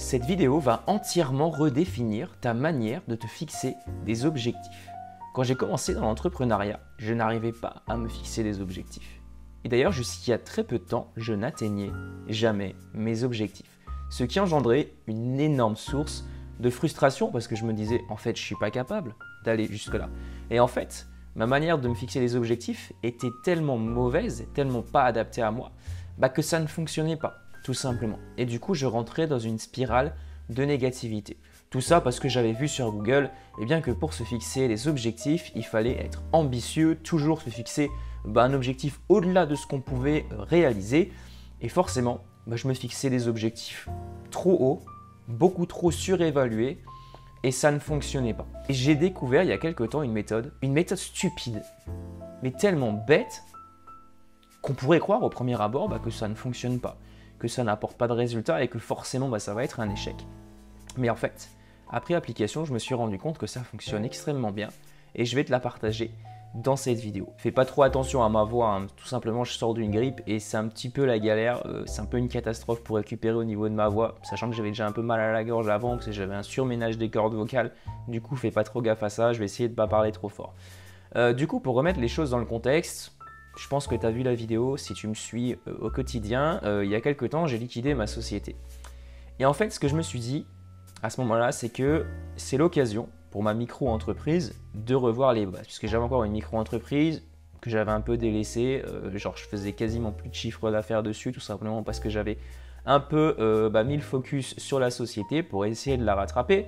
Cette vidéo va entièrement redéfinir ta manière de te fixer des objectifs. Quand j'ai commencé dans l'entrepreneuriat, je n'arrivais pas à me fixer des objectifs. Et d'ailleurs, jusqu'il y a très peu de temps, je n'atteignais jamais mes objectifs. Ce qui engendrait une énorme source de frustration parce que je me disais, en fait, je ne suis pas capable d'aller jusque-là. Et en fait, ma manière de me fixer des objectifs était tellement mauvaise, tellement pas adaptée à moi, que ça ne fonctionnait pas, tout simplement. Et du coup, je rentrais dans une spirale de négativité. Tout ça parce que j'avais vu sur Google que pour se fixer des objectifs, il fallait être ambitieux, toujours se fixer un objectif au-delà de ce qu'on pouvait réaliser. Et forcément, je me fixais des objectifs trop hauts, beaucoup trop surévalués, et ça ne fonctionnait pas. Et j'ai découvert il y a quelque temps une méthode stupide, mais tellement bête, qu'on pourrait croire au premier abord que ça ne fonctionne pas, que ça n'apporte pas de résultat et que forcément ça va être un échec. Mais en fait, après application, je me suis rendu compte que ça fonctionne extrêmement bien et je vais te la partager dans cette vidéo. Fais pas trop attention à ma voix, hein. Tout simplement je sors d'une grippe et c'est un petit peu la galère, c'est un peu une catastrophe pour récupérer au niveau de ma voix, sachant que j'avais déjà un peu mal à la gorge avant parce que j'avais un surménage des cordes vocales. Du coup, fais pas trop gaffe à ça, je vais essayer de pas parler trop fort. Du coup, pour remettre les choses dans le contexte, je pense que tu as vu la vidéo, si tu me suis au quotidien, il y a quelques temps, j'ai liquidé ma société. Et en fait, ce que je me suis dit à ce moment-là, c'est que c'est l'occasion pour ma micro-entreprise de revoir les bases. Puisque j'avais encore une micro-entreprise que j'avais un peu délaissée, je faisais quasiment plus de chiffre d'affaires dessus, tout simplement parce que j'avais un peu mis le focus sur la société pour essayer de la rattraper.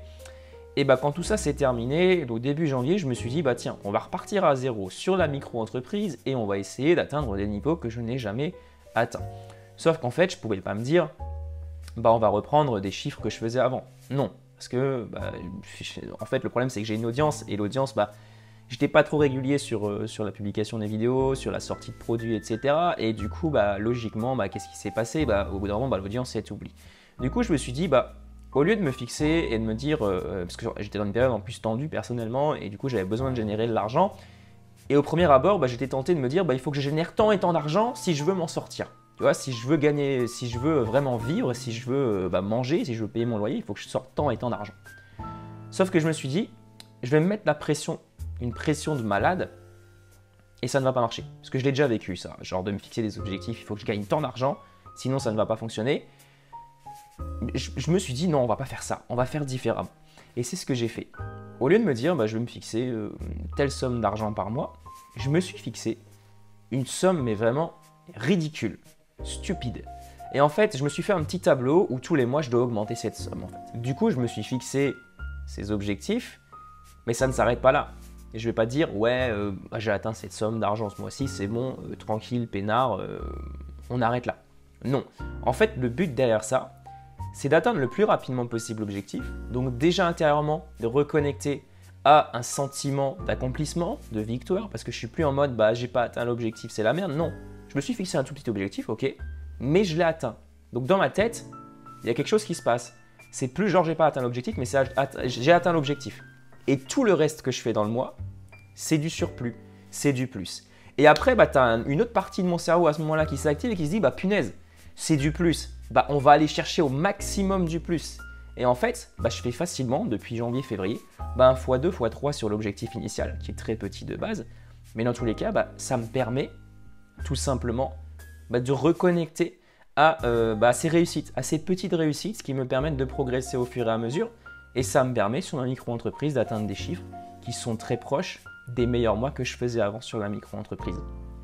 Et quand tout ça s'est terminé, au début janvier, je me suis dit, tiens, on va repartir à zéro sur la micro-entreprise et on va essayer d'atteindre des niveaux que je n'ai jamais atteints. Sauf qu'en fait, je ne pouvais pas me dire, on va reprendre des chiffres que je faisais avant. Non, parce que en fait, le problème, c'est que j'ai une audience et l'audience, j'étais pas trop régulier sur la publication des vidéos, sur la sortie de produits, etc. Et du coup, logiquement, qu'est-ce qui s'est passé? Au bout d'un moment, l'audience s'est oubliée. Du coup, je me suis dit, au lieu de me fixer et de me dire, parce que j'étais dans une période en plus tendue personnellement et du coup j'avais besoin de générer de l'argent. Et au premier abord, j'étais tenté de me dire, il faut que je génère tant et tant d'argent si je veux m'en sortir. Tu vois, si je veux gagner, si je veux vraiment vivre, si je veux manger, si je veux payer mon loyer, il faut que je sorte tant et tant d'argent. Sauf que je me suis dit, je vais me mettre une pression de malade et ça ne va pas marcher. Parce que je l'ai déjà vécu ça, genre de me fixer des objectifs, il faut que je gagne tant d'argent, sinon ça ne va pas fonctionner. Je me suis dit non, on va pas faire ça, on va faire différemment. Et c'est ce que j'ai fait. Au lieu de me dire je vais me fixer telle somme d'argent par mois, je me suis fixé une somme mais vraiment ridicule, stupide. Et en fait, je me suis fait un petit tableau où tous les mois je dois augmenter cette somme en fait. Du coup, je me suis fixé ces objectifs, mais ça ne s'arrête pas là. Et je vais pas dire ouais, j'ai atteint cette somme d'argent ce mois-ci, c'est bon, tranquille, peinard, on arrête là. Non. En fait, le but derrière ça, c'est d'atteindre le plus rapidement possible l'objectif. Donc déjà intérieurement, de reconnecter à un sentiment d'accomplissement, de victoire, parce que je suis plus en mode j'ai pas atteint l'objectif, c'est la merde. Non, je me suis fixé un tout petit objectif, ok, mais je l'ai atteint. Donc dans ma tête, il y a quelque chose qui se passe. C'est plus genre j'ai pas atteint l'objectif, mais j'ai atteint l'objectif. Et tout le reste que je fais dans le mois, c'est du surplus, c'est du plus. Et après, tu as une autre partie de mon cerveau à ce moment-là qui s'active et qui se dit punaise, c'est du plus. On va aller chercher au maximum du plus. Et en fait, je fais facilement, depuis janvier-février, x2, x3 sur l'objectif initial, qui est très petit de base. Mais dans tous les cas, ça me permet tout simplement de reconnecter à ces réussites, à ces petites réussites qui me permettent de progresser au fur et à mesure. Et ça me permet, sur ma micro-entreprise, d'atteindre des chiffres qui sont très proches des meilleurs mois que je faisais avant sur la micro-entreprise.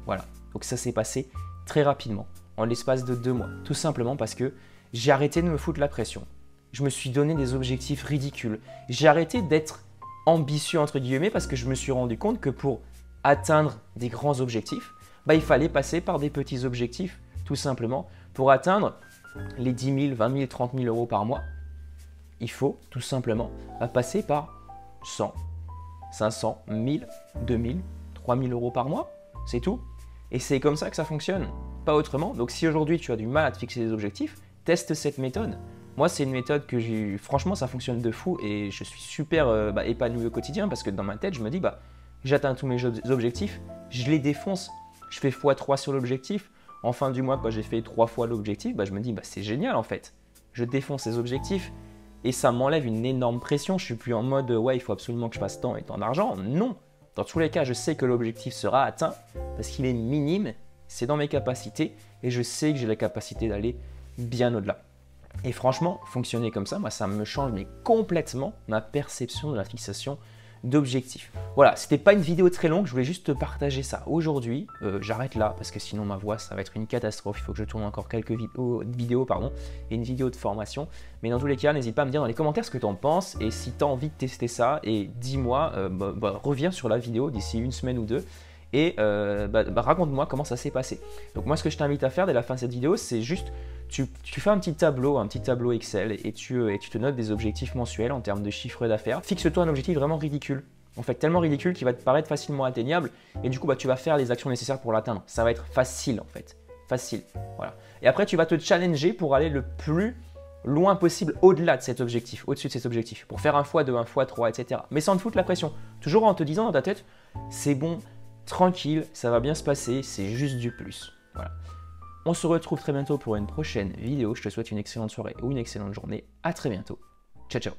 Voilà, donc ça s'est passé très rapidement, en l'espace de 2 mois, tout simplement parce que j'ai arrêté de me foutre la pression. Je me suis donné des objectifs ridicules. J'ai arrêté d'être ambitieux entre guillemets parce que je me suis rendu compte que pour atteindre des grands objectifs, il fallait passer par des petits objectifs, tout simplement. Pour atteindre les 10 000, 20 000, 30 000 euros par mois, il faut tout simplement passer par 100, 500, 1000, 2000, 3000 euros par mois, c'est tout. Et c'est comme ça que ça fonctionne, pas autrement. Donc si aujourd'hui tu as du mal à te fixer des objectifs, teste cette méthode. Moi, c'est une méthode que franchement, ça fonctionne de fou et je suis super épanoui au quotidien parce que dans ma tête, je me dis, j'atteins tous mes objectifs, je les défonce, je fais x3 sur l'objectif. En fin du mois, quand j'ai fait 3 fois l'objectif, je me dis, c'est génial en fait. je défonce ces objectifs et ça m'enlève une énorme pression. Je suis plus en mode ouais, il faut absolument que je fasse tant et tant d'argent. Non, dans tous les cas, je sais que l'objectif sera atteint parce qu'il est minime, c'est dans mes capacités et je sais que j'ai la capacité d'aller bien au-delà. Et franchement, fonctionner comme ça, moi, ça me change mais complètement ma perception de la fixation d'objectifs. Voilà, c'était pas une vidéo très longue, je voulais juste te partager ça aujourd'hui. J'arrête là parce que sinon ma voix ça va être une catastrophe. Il faut que je tourne encore quelques vidéos et une vidéo de formation. Mais dans tous les cas, n'hésite pas à me dire dans les commentaires ce que tu en penses et si tu as envie de tester ça. Et dis-moi, reviens sur la vidéo d'ici une semaine ou deux et raconte-moi comment ça s'est passé. Donc moi, ce que je t'invite à faire dès la fin de cette vidéo, c'est juste tu fais un petit tableau Excel et tu te notes des objectifs mensuels en termes de chiffre d'affaires. Fixe-toi un objectif vraiment ridicule. En fait, tellement ridicule qu'il va te paraître facilement atteignable et du coup, tu vas faire les actions nécessaires pour l'atteindre. Ça va être facile en fait. Facile. Voilà. Et après, tu vas te challenger pour aller le plus loin possible au-delà de cet objectif, au-dessus de cet objectif, pour faire 1x2, 1x3, etc. Mais sans te foutre la pression. Toujours en te disant dans ta tête, c'est bon, tranquille, ça va bien se passer, c'est juste du plus. Voilà. On se retrouve très bientôt pour une prochaine vidéo. Je te souhaite une excellente soirée ou une excellente journée. À très bientôt. Ciao, ciao.